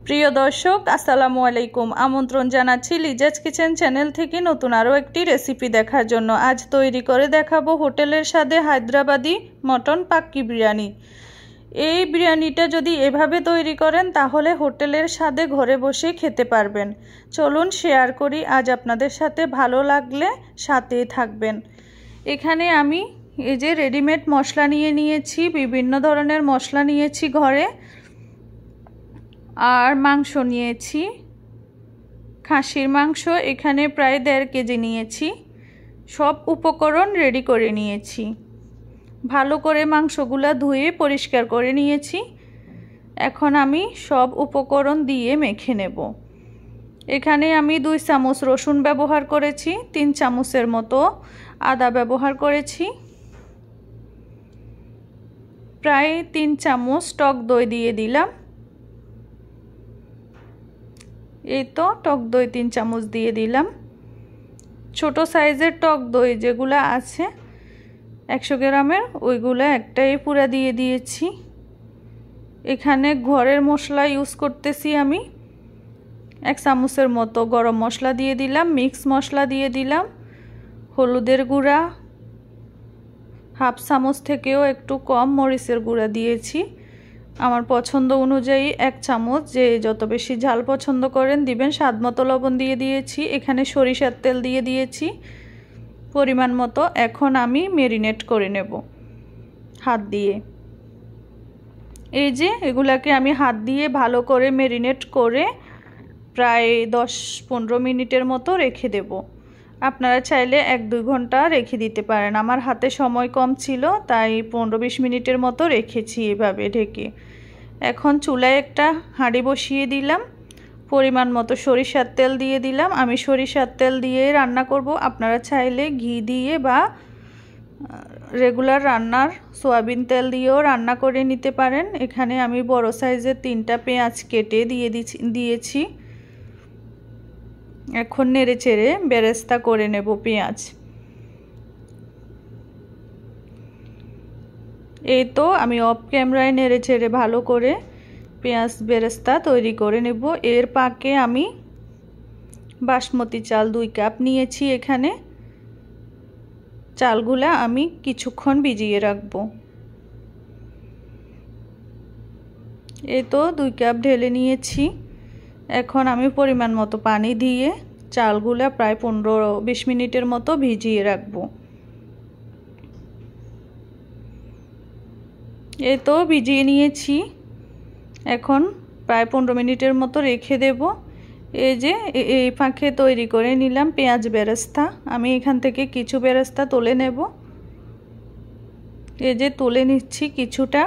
প্রিয় দর্শক আসসালামু আলাইকুম। আমন্ত্রণ জানাচ্ছি লিজাজ কিচেন চ্যানেল থেকে নতুন আরও একটি রেসিপি দেখার জন্য। আজ তৈরি করে দেখাবো হোটেলের স্বাদে হায়দ্রাবাদি মটন পাক্কি বিরিয়ানি। এই বিরিয়ানিটা যদি এভাবে তৈরি করেন তাহলে হোটেলের স্বাদে ঘরে বসে খেতে পারবেন। চলুন শেয়ার করি আজ আপনাদের সাথে, ভালো লাগলে সাথেই থাকবেন। এখানে আমি এই যে রেডিমেড মশলা নিয়েছি, বিভিন্ন ধরনের মশলা নিয়েছি ঘরে, আর মাংস নিয়েছি খাসির মাংস, এখানে প্রায় 1.5 কেজি নিয়েছি। সব উপকরণ রেডি করে নিয়েছি, ভালো করে মাংসগুলা ধুয়ে পরিষ্কার করে নিয়েছি। এখন আমি সব উপকরণ দিয়ে মেখে নেব। এখানে আমি 2 চামচ রসুন ব্যবহার করেছি, 3 চামচের মতো আদা ব্যবহার করেছি, প্রায় 3 চামচ টক দই দিয়ে দিলাম। এই তো টক দই 3 চামচ দিয়ে দিলাম। ছোট সাইজের টক দই যেগুলো আছে 100 গ্রামের, ওইগুলো একটাই পুরা দিয়ে দিয়েছি। এখানে ঘরের মশলা ইউজ করতেছি আমি। 1 চামচের মতো গরম মশলা দিয়ে দিলাম, মিক্স মশলা দিয়ে দিলাম, হলুদের গুঁড়া 1/2 চামচ থেকেও একটু কম মরিচের গুঁড়া দিয়েছি। আমার পছন্দ অনুযায়ী 1 চামচ, যে যত বেশি ঝাল পছন্দ করেন দিবেন। স্বাদ মতো লবণ দিয়ে দিয়েছি। এখানে সরিষার তেল দিয়ে দিয়েছি পরিমাণ মতো। এখন আমি ম্যারিনেট করে নেব হাত দিয়ে। এই যে এগুলাকে আমি হাত দিয়ে ভালো করে ম্যারিনেট করে প্রায় 10-15 মিনিটের মতো রেখে দেব। আপনারা চাইলে 1-2 ঘন্টা রেখে দিতে পারেন। আমার হাতে সময় কম ছিল তাই 15-20 মিনিটের মতো রেখেছি এভাবে ঢেকে। এখন চুলায় একটা হাঁড়ি বসিয়ে দিলাম, পরিমাণ মতো সরিষার তেল দিয়ে দিলাম। আমি সরিষার তেল দিয়ে রান্না করব, আপনারা চাইলে ঘি দিয়ে বা রেগুলার রান্নার সয়াবিন তেল দিয়েও রান্না করে নিতে পারেন। এখানে আমি বড় সাইজের 3টা পেঁয়াজ কেটে দিয়েছি। এখন নেড়ে চেড়ে বেরেস্তা করে নেব পেঁয়াজ। এই তো আমি অফ ক্যামেরায় নেড়ে চেড়ে ভালো করে পেঁয়াজ বেরেস্তা তৈরি করে নেব। এর পাকে আমি বাসমতি চাল 2 কাপ নিয়েছি। এখানে চালগুলা আমি কিছুক্ষণ ভিজিয়ে রাখবো। এই তো 2 কাপ ঢেলে নিয়েছি। এখন আমি পরিমাণ মতো পানি দিয়ে চালগুলা প্রায় 15-20 মিনিটের মতো ভিজিয়ে রাখবো। এই তো ভিজিয়ে নিয়েছি। এখন প্রায় 15 মিনিটের মতো রেখে দেব। এই যে এই ফাঁকে তৈরি করে নিলাম পেঁয়াজ বেরেস্তা। আমি এখান থেকে কিছু বেরেস্তা তুলে নেব। এই যে তুলে নিচ্ছি কিছুটা।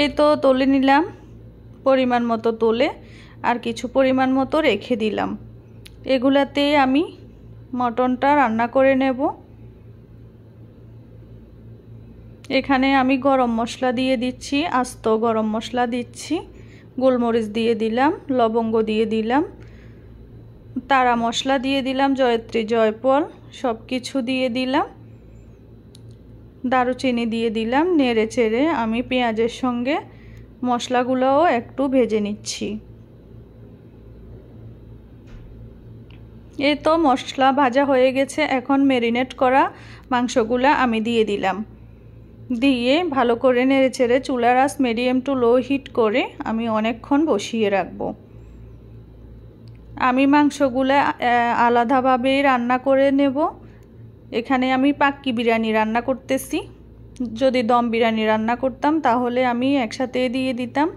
এই তো তুলে নিলাম পরিমাণ মতো তুলে, আর কিছু পরিমাণ মতো রেখে দিলাম। এগুলাতে আমি মটনটা রান্না করে নেব। এখানে আমি গরম মশলা দিয়ে দিচ্ছি, আস্ত গরম মশলা দিচ্ছি, গোলমরিচ দিয়ে দিলাম, লবঙ্গ দিয়ে দিলাম, তারা মশলা দিয়ে দিলাম, জয়ত্রী জয়ফল সব কিছু দিয়ে দিলাম, দারুচিনি দিয়ে দিলাম। নেড়ে চেড়ে আমি পেঁয়াজের সঙ্গে মশলাগুলোও একটু ভেজে নিচ্ছি। এই তো মশলা ভাজা হয়ে গেছে। এখন ম্যারিনেট করা মাংসগুলা আমি দিয়ে দিলাম। দিয়ে ভালো করে নেড়ে চেড়ে চুলার আঁচ মিডিয়াম টু লো হিট করে আমি অনেকক্ষণ বসিয়ে রাখবো। আমি মাংসগুলা আলাদাভাবে রান্না করে নেব। এখানে আমি পাক্কি বিরিয়ানি রান্না করতেছি। যদি দম বিরিয়ানি রান্না করতাম তাহলে আমি একসাথে দিয়ে দিতাম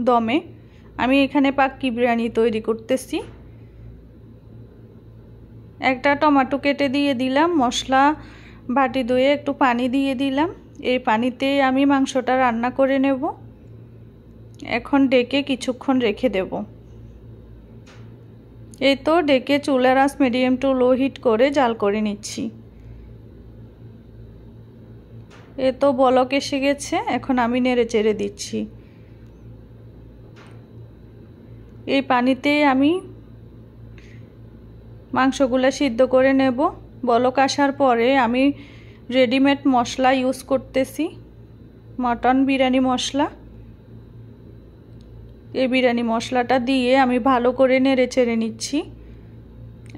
দমে। আমি এখানে পাক্কি বিরিয়ানি তৈরি করতেছি। একটা টমেটো কেটে দিয়ে দিলাম, মশলা বাটি ধুয়ে একটু পানি দিয়ে দিলাম। এই পানিতে আমি মাংসটা রান্না করে নেব। এখন ডেকে কিছুক্ষণ রেখে দেব। এই তো ডেকে চুলার আঁচ মিডিয়াম টু লো হিট করে জাল করে নিচ্ছি। এ তো বলক এসে গেছে। এখন আমি নেড়ে চেড়ে দিচ্ছি। এই পানিতে আমি মাংসগুলো সিদ্ধ করে নেব। বলক আসার পরে আমি রেডিমেড মশলা ইউজ করতেছি, মটন বিরিয়ানি মশলা। এই বিরিয়ানি মশলাটা দিয়ে আমি ভালো করে নেড়ে চেড়ে নিচ্ছি।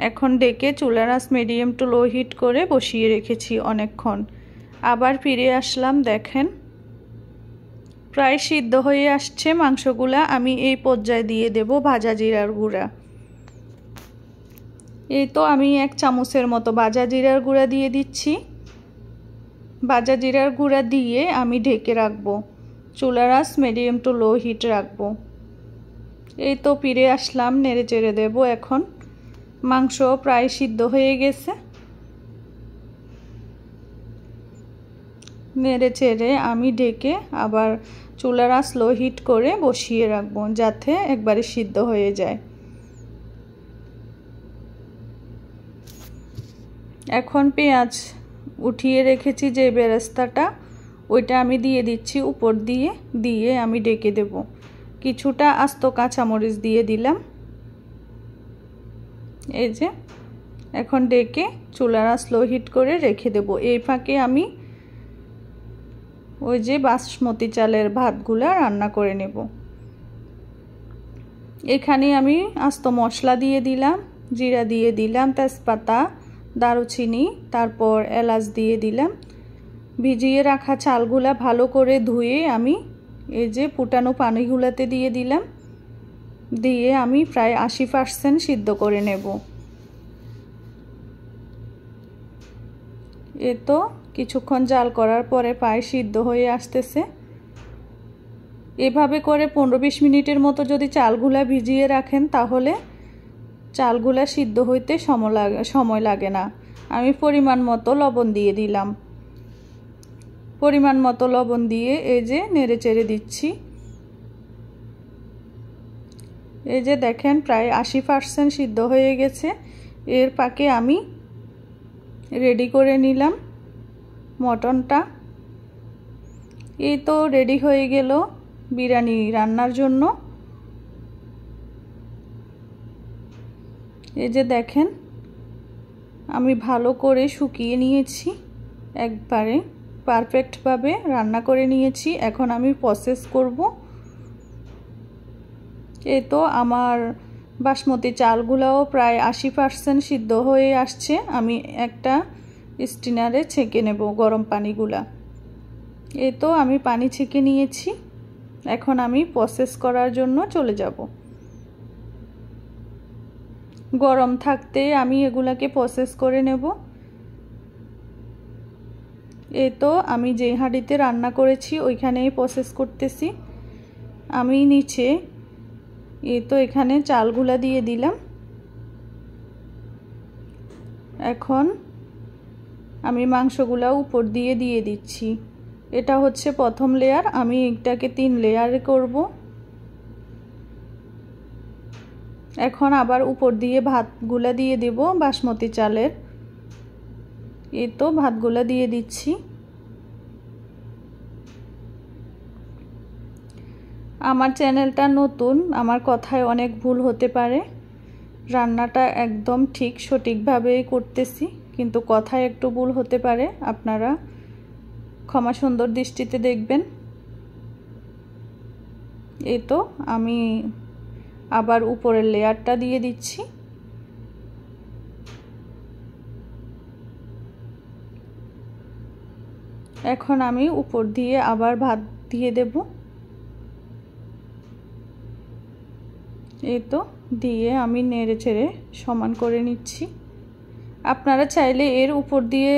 এখন ডেকে চুলার আঁচ মিডিয়াম টু লো হিট করে বসিয়ে রেখেছি অনেকক্ষণ। আবার ফিরে আসলাম, দেখেন প্রায় সিদ্ধ হয়ে আসছে মাংসগুলা। আমি এই পর্যায়ে দিয়ে দেব ভাজা জিরার গুঁড়া। এই তো আমি 1 চামচের মতো ভাজা জিরার গুঁড়া দিয়ে দিচ্ছি। ভাজা জিরার গুঁড়া দিয়ে আমি ঢেকে রাখবো, চুলার আঁচ মিডিয়াম টু লো হিট রাখবো। এই তো ফিরে আসলাম, নেড়ে চেড়ে দেবো। এখন মাংস প্রায় সিদ্ধ হয়ে গেছে। নেড়ে চেড়ে আমি ঢেকে আবার চুলার আঁচ লো হিট করে বসিয়ে রাখবো, যাতে একবারে সিদ্ধ হয়ে যায়। এখন পেঁয়াজ উঠিয়ে রেখেছি যে বেরেস্তাটা, ওইটা আমি দিয়ে দিচ্ছি উপর দিয়ে। দিয়ে আমি ঢেকে দেব। কিছুটা আস্ত কাঁচামরিচ দিয়ে দিলাম। এই যে এখন ডেকে চুলার আঁচ লো হিট করে রেখে দেব। এই ফাঁকে আমি ওই যে বাসমতি চালের ভাতগুলা রান্না করে নেব। এখানে আমি আস্ত মশলা দিয়ে দিলাম, জিরা দিয়ে দিলাম, তেজপাতা, দারুচিনি, তারপর এলাচ দিয়ে দিলাম। ভিজিয়ে রাখা চালগুলা ভালো করে ধুয়ে আমি এই যে ফুটানো পানিগুলাতে দিয়ে দিলাম। দিয়ে আমি প্রায় 80% সিদ্ধ করে নেব। এ তো কিছুক্ষণ জাল করার পরে প্রায় সিদ্ধ হয়ে আসতেছে। এভাবে করে 15-20 মিনিটের মতো যদি চালগুলা ভিজিয়ে রাখেন তাহলে চালগুলা সিদ্ধ হইতে সময় লাগে না। আমি পরিমাণ মতো লবণ দিয়ে দিলাম। পরিমাণ মতো লবণ দিয়ে এই যে নেড়ে চেড়ে দিচ্ছি। এই যে দেখেন প্রায় 80% সিদ্ধ হয়ে গেছে। এর পাকে আমি রেডি করে নিলাম মটনটা। এই তো রেডি হয়ে গেল বিরিয়ানি রান্নার জন্য। এই যে দেখেন আমি ভালো করে শুকিয়ে নিয়েছি, একবারে পারফেক্টভাবে রান্না করে নিয়েছি। এখন আমি প্রসেস করব। এই তো আমার বাসমতি চালগুলোও প্রায় 80% সিদ্ধ হয়ে আসছে। আমি একটা স্টিনারে ছেঁকে নেব গরম পানিগুলা। এই তো আমি পানি ছেঁকে নিয়েছি। এখন আমি প্রসেস করার জন্য চলে যাব। গরম থাকতে আমি এগুলাকে প্রসেস করে নেব। এই তো আমি যে হাঁড়িতে রান্না করেছি ওইখানেই প্রসেস করতেছি। আমি নিচে এই তো এখানে চালগুলা দিয়ে দিলাম। এখন আমি মাংসগুলা উপর দিয়ে দিচ্ছি। এটা হচ্ছে প্রথম লেয়ার, আমি এটাকে 3 লেয়ারে করব। এখন আবার উপর দিয়ে ভাতগুলা দিয়ে দেব বাসমতি চালের। এই তো ভাতগুলা দিয়ে দিচ্ছি। আমার চ্যানেলটা নতুন, আমার কথায় অনেক ভুল হতে পারে। রান্নাটা একদম ঠিক সঠিকভাবেই করতেছি, কিন্তু কথায় একটু ভুল হতে পারে। আপনারা ক্ষমা সুন্দর দৃষ্টিতে দেখবেন। এই তো আমি আবার উপরের লেয়ারটা দিয়ে দিচ্ছি। এখন আমি উপর দিয়ে আবার ভাত দিয়ে দেব। এই তো দিয়ে আমি নেড়ে চেড়ে সমান করে নিচ্ছি। আপনারা চাইলে এর উপর দিয়ে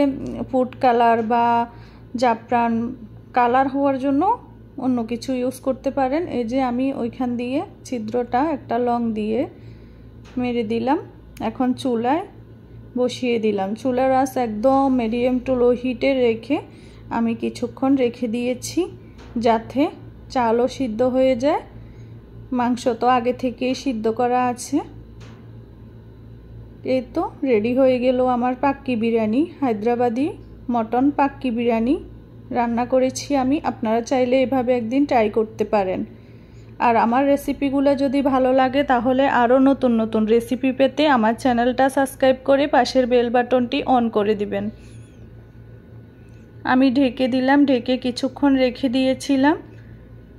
ফুড কালার বা জাফরান কালার হওয়ার জন্য অন্য কিছু ইউজ করতে পারেন। এই যে আমি ওইখান দিয়ে ছিদ্রটা একটা লং দিয়ে মেরে দিলাম। এখন চুলায় বসিয়ে দিলাম। চুলার আঁচ একদম মিডিয়াম টু লো হিটে রেখে আমি কিছুক্ষণ রেখে দিয়েছি, যাতে চালও সিদ্ধ হয়ে যায়। মাংস তো আগে থেকেই সিদ্ধ করা আছে। এই তো রেডি হয়ে গেল আমার পাক্কি বিরিয়ানি। হায়দ্রাবাদি মটন পাক্কি বিরিয়ানি রান্না করেছি আমি। আপনারা চাইলে এভাবে একদিন ট্রাই করতে পারেন। আর আমার রেসিপিগুলো যদি ভালো লাগে তাহলে আরও নতুন নতুন রেসিপি পেতে আমার চ্যানেলটা সাবস্ক্রাইব করে পাশের বেল বাটনটি অন করে দিবেন। আমি ঢেকে দিলাম, ঢেকে কিছুক্ষণ রেখে দিয়েছিলাম।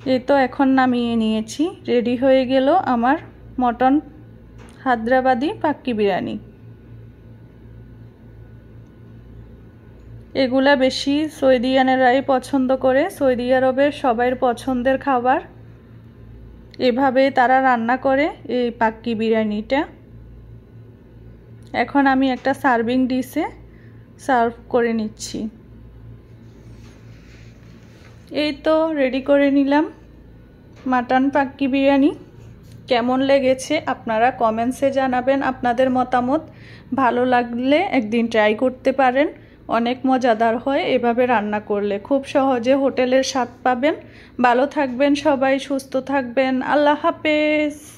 এই তো এখন নামিয়ে নিয়েছি। রেডি হয়ে গেল আমার মটন হায়দ্রাবাদি পাক্কি বিরিয়ানি। এগুলা বেশি সৌদিয়ানেরাই পছন্দ করে। সৌদি আরবের সবার পছন্দের খাবার। এভাবে তারা রান্না করে এই পাক্কি বিরিয়ানিটা। এখন আমি একটা সার্ভিং ডিশে সার্ভ করে নিচ্ছি। এই তো রেডি করে নিলাম মাটন পাক্কি বিরিয়ানি। কেমন লেগেছে আপনারা কমেন্টসে জানাবেন আপনাদের মতামত। ভালো লাগলে একদিন ট্রাই করতে পারেন। অনেক মজাদার হয় এভাবে রান্না করলে। খুব সহজে হোটেলের স্বাদ পাবেন। ভালো থাকবেন সবাই, সুস্থ থাকবেন। আল্লাহ হাফেজ।